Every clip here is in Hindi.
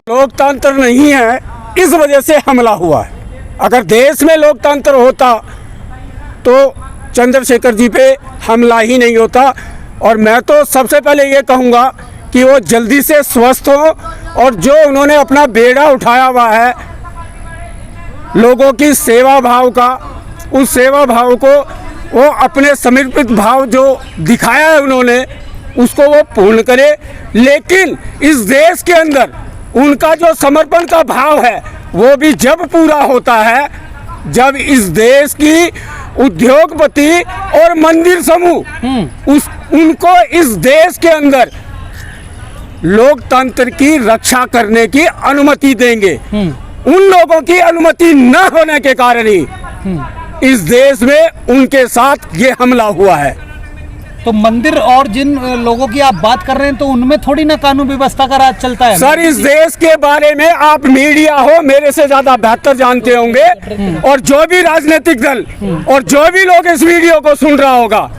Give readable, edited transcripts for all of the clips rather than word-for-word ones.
लोकतंत्र नहीं है, इस वजह से हमला हुआ है। अगर देश में लोकतंत्र होता तो चंद्रशेखर जी पे हमला ही नहीं होता। और मैं तो सबसे पहले ये कहूँगा कि वो जल्दी से स्वस्थ हो और जो उन्होंने अपना बेड़ा उठाया हुआ है लोगों की सेवा भाव का, उस सेवा भाव को वो अपने समर्पित भाव जो दिखाया है उन्होंने उसको वो पूर्ण करे। लेकिन इस देश के अंदर उनका जो समर्पण का भाव है वो भी जब पूरा होता है जब इस देश की उद्योगपति और मंदिर समूह उनको इस देश के अंदर लोकतंत्र की रक्षा करने की अनुमति देंगे। उन लोगों की अनुमति न होने के कारण ही इस देश में उनके साथ ये हमला हुआ है। तो मंदिर और जिन लोगों की आप बात कर रहे हैं तो उनमें थोड़ी ना कानून व्यवस्था का राज चलता है। सर, इस देश के बारे में आप मीडिया हो मेरे से ज्यादा बेहतर जानते होंगे और जो भी राजनीतिक दल और जो भी लोग इस वीडियो को सुन रहा होगा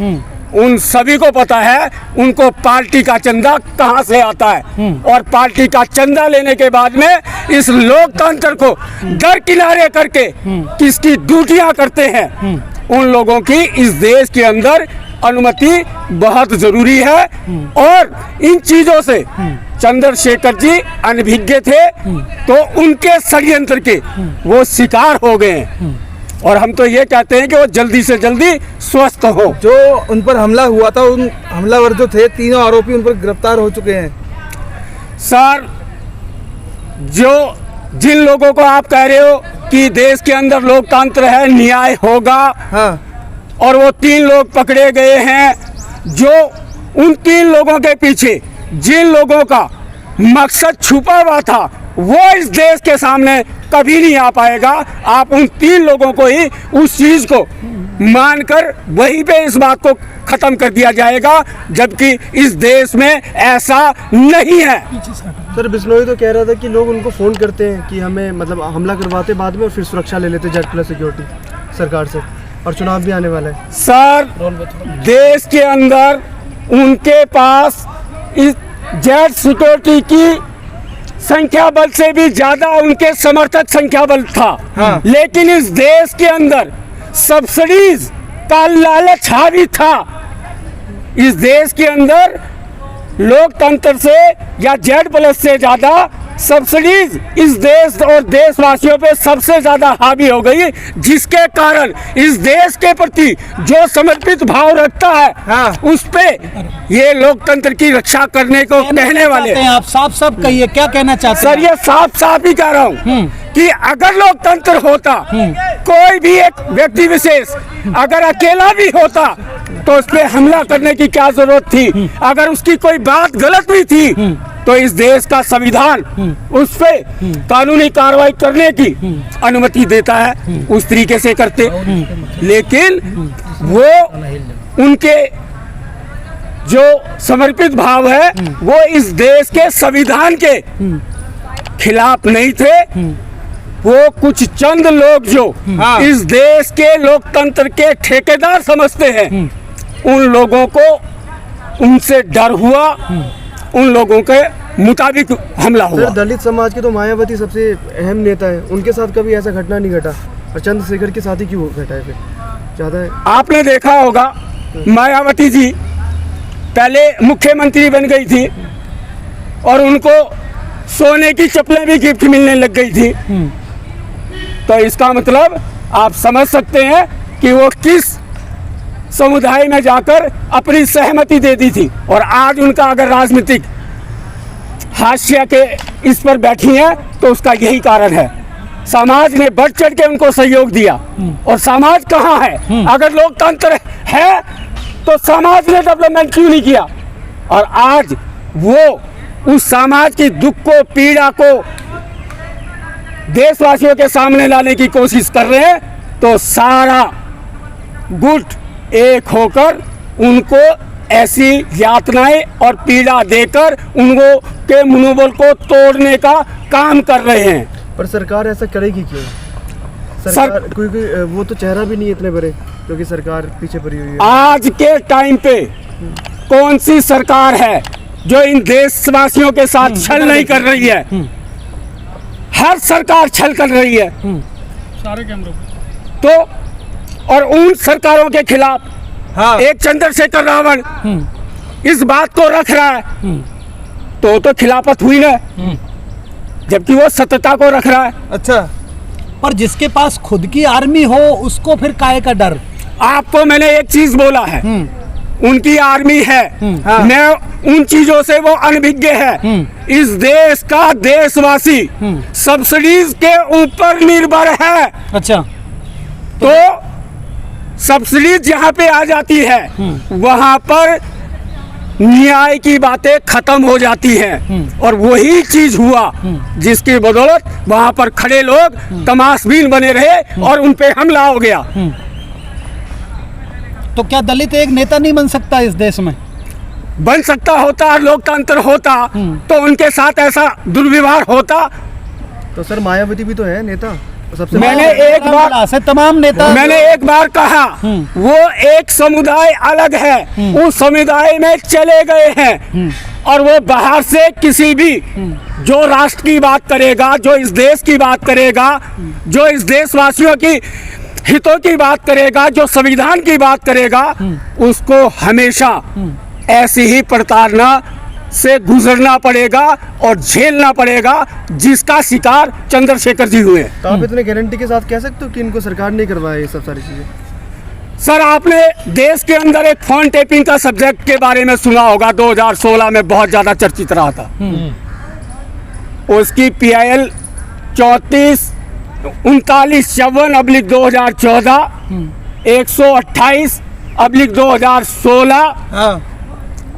उन सभी को पता है उनको पार्टी का चंदा कहां से आता है और पार्टी का चंदा लेने के बाद में इस लोकतंत्र को दरकिनारे करके किसकी ड्यूटियां करते हैं। उन लोगों की इस देश के अंदर अनुमति बहुत जरूरी है और इन चीजों से चंद्रशेखर जी अनभिज्ञ थे तो उनके षड्यंत्र के वो शिकार हो गए हैं। और हम तो ये कहते हैं कि वो जल्दी से जल्दी स्वस्थ हो। जो उन पर हमला हुआ था उन हमलावर जो थे तीनों आरोपी उन पर गिरफ्तार हो चुके हैं। सर, जो जिन लोगों को आप कह रहे हो कि देश के अंदर लोकतंत्र है, न्याय होगा, हाँ, और वो 3 लोग पकड़े गए हैं, जो उन 3 लोगों के पीछे जिन लोगों का मकसद छुपा हुआ था वो इस देश के सामने कभी नहीं आ पाएगा। आप उन 3 लोगों को ही उस चीज को मानकर वहीं पे इस बात को खत्म कर दिया जाएगा, जबकि इस देश में ऐसा नहीं है। सर, बिश्नोई तो कह रहा था कि लोग उनको फोन करते हैं कि हमें मतलब हमला करवाते बाद में और फिर सुरक्षा ले लेते जेड+ सिक्योरिटी सरकार से, और चुनाव भी आने वाला है। सर, देश के अंदर उनके पास इस जेड सिक्योरिटी की संख्या बल से भी ज्यादा उनके समर्थक संख्या बल था। हाँ। लेकिन इस देश के अंदर सब्सिडीज का लालच हावी था। इस देश के अंदर लोकतंत्र से या जेड+ से ज्यादा सब्सिडीज इस देश और देशवासियों पे सबसे ज्यादा हावी हो गई, जिसके कारण इस देश के प्रति जो समर्पित भाव रखता है हाँ। उस पे ये लोकतंत्र की रक्षा करने को कहने वाले आप साफ साफ कहिए क्या कहना चाहते हैं। सर, ये साफ साफ ही कह रहा हूँ कि अगर लोकतंत्र होता कोई भी एक व्यक्ति विशेष अगर अकेला भी होता तो उस पर हमला करने की क्या जरूरत थी। अगर उसकी कोई बात गलत भी थी तो इस देश का संविधान उस पे कानूनी कार्रवाई करने की अनुमति देता है, उस तरीके से करते। लेकिन वो उनके जो समर्पित भाव है वो इस देश के संविधान के खिलाफ नहीं थे। वो कुछ चंद लोग जो इस देश के लोकतंत्र के ठेकेदार समझते हैं, उन लोगों को उनसे डर हुआ, उन लोगों के मुताबिक हमला हुआ। दलित समाज के तो मायावती सबसे अहम नेता है, उनके साथ कभी ऐसा घटना नहीं घटा और चंद्रशेखर के साथ ही क्यों घटा है फिर ज्यादा है? आपने देखा होगा मायावती जी पहले मुख्यमंत्री बन गई थी और उनको सोने की चप्पलें भी गिफ्ट मिलने लग गई थी। तो इसका मतलब आप समझ सकते हैं कि वो किस समुदाय में जाकर अपनी सहमति दे दी थी। और आज उनका अगर राजनीतिक हाशिया के इस पर बैठी है तो उसका यही कारण है, समाज ने बढ़ चढ़ के उनको सहयोग दिया। और समाज कहाँ है? अगर लोकतंत्र है तो समाज ने डेवलपमेंट क्यों नहीं किया? और आज वो उस समाज की दुख को, पीड़ा को देशवासियों के सामने लाने की कोशिश कर रहे हैं, तो सारा गुट एक होकर उनको ऐसी यातनाएं और पीड़ा देकर उनको के मनोबल को तोड़ने का काम कर रहे हैं। पर सरकार ऐसा करेगी क्यों? सरकार क्योंकि वो तो चेहरा भी नहीं इतने बड़े, क्योंकि सरकार पीछे पड़ी हुई है। आज के टाइम पे कौन सी सरकार है जो इन देशवासियों के साथ छल नहीं कर रही है? हर सरकार छल कर रही है। सारे कैमरों तो और उन सरकारों के खिलाफ हाँ एक चंद्रशेखर रावण इस बात को रख रहा है तो खिलाफत हुई ना, जबकि वो सत्यता को रख रहा है। अच्छा, पर जिसके पास खुद की आर्मी हो उसको फिर काहे का डर? आपको मैंने एक चीज बोला है, उनकी आर्मी है, मैं उन चीजों से वो अनभिज्ञ है। इस देश का देशवासी सब्सिडीज के ऊपर निर्भर है। अच्छा, तो सब्सिडीज जहाँ पे आ जाती है वहां पर न्याय की बातें खत्म हो जाती हैं, और वही चीज हुआ जिसकी बदौलत वहां पर खड़े लोग तमाशबीन बने रहे और उन पे हमला हो गया। तो क्या दलित एक नेता नहीं बन सकता इस देश में? बन सकता होता, लोकतंत्र होता तो उनके साथ ऐसा दुर्व्यवहार होता। तो सर मायावती भी तो है नेता सबसे। मैंने एक बार से तमाम नेता मैंने एक बार कहा वो एक समुदाय अलग है, उस समुदाय में चले गए हैं, और वो बाहर से किसी भी जो राष्ट्र की बात करेगा, जो इस देश की बात करेगा, जो इस देशवासियों की हितों की बात करेगा, जो संविधान की बात करेगा, उसको हमेशा ऐसी ही प्रताड़ना से गुजरना पड़ेगा और झेलना पड़ेगा जिसका शिकार चंद्रशेखर जी हुए। तो आप इतने गारंटी के साथ कह सकते हो कि इनको सरकार नहीं करवाए ये सब सारी चीजें? सर, आपने देश के अंदर एक फोन टेपिंग का सब्जेक्ट के बारे में सुना होगा, 2016 में बहुत ज्यादा चर्चित रहा था। उसकी PIL 34-39-54/2014, 128/2016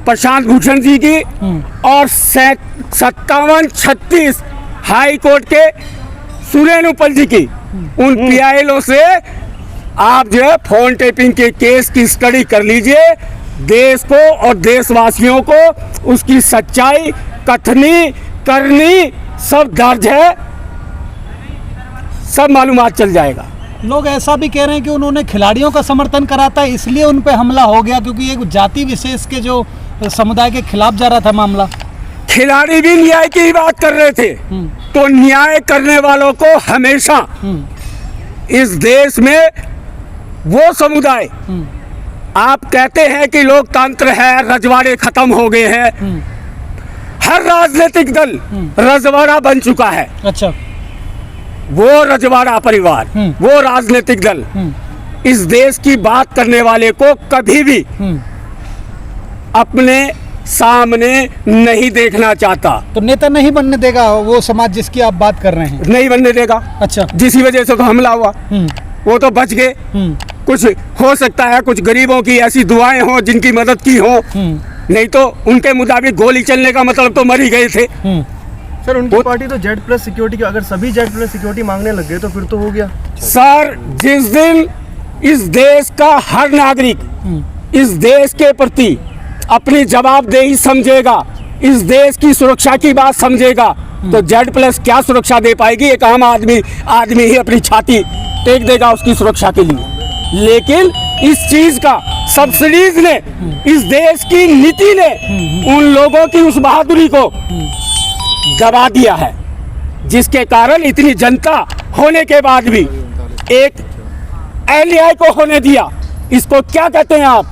प्रशांत भूषण जी की, और 57-36 हाई कोर्ट के सुरेन उपल जी की, उन PILओं से आप जो है फोन टेपिंग के केस की स्टडी कर लीजिए। देश को और देशवासियों को उसकी सच्चाई, कथनी, करनी सब दर्ज है, सब मालूमात चल जाएगा। लोग ऐसा भी कह रहे हैं कि उन्होंने खिलाड़ियों का समर्थन करा था इसलिए उन पे हमला हो गया, क्योंकि एक जाति विशेष के जो समुदाय के खिलाफ जा रहा था मामला। खिलाड़ी भी न्याय की बात कर रहे थे, तो न्याय करने वालों को हमेशा इस देश में वो समुदाय, आप कहते हैं कि लोकतंत्र है, रजवाड़े खत्म हो गए हैं, हर राजनीतिक दल रजवाड़ा बन चुका है। अच्छा, वो रजवाड़ा परिवार, वो राजनीतिक दल इस देश की बात करने वाले को कभी भी अपने सामने नहीं देखना चाहता। तो नेता नहीं बनने देगा वो समाज जिसकी आप बात कर रहे हैं? नहीं बनने देगा। अच्छा, जिस वजह से तो हमला हुआ, वो तो बच गए। कुछ हो सकता है, कुछ गरीबों की ऐसी दुआएं हो जिनकी मदद की हो, नहीं तो उनके मुताबिक गोली चलने का मतलब तो मर ही गए थे। सर उनकी पार्टी तो Z+ सिक्योरिटी, अगर सभी Z+ सिक्योरिटी मांगने लग गए तो फिर तो हो गया। सर, जिस दिन इस देश का हर नागरिक इस देश के प्रति अपनी जवाबदेही समझेगा, इस देश की सुरक्षा की बात समझेगा, तो Z+ क्या सुरक्षा दे पाएगी? एक आम आदमी ही अपनी छाती टेक देगा उसकी सुरक्षा के लिए। लेकिन इस चीज का सब्सिडीज ने, इस देश की नीति ने उन लोगों की उस बहादुरी को दबा दिया है, जिसके कारण इतनी जनता होने के बाद भी एक LI को होने दिया। इसको क्या कहते हैं आप?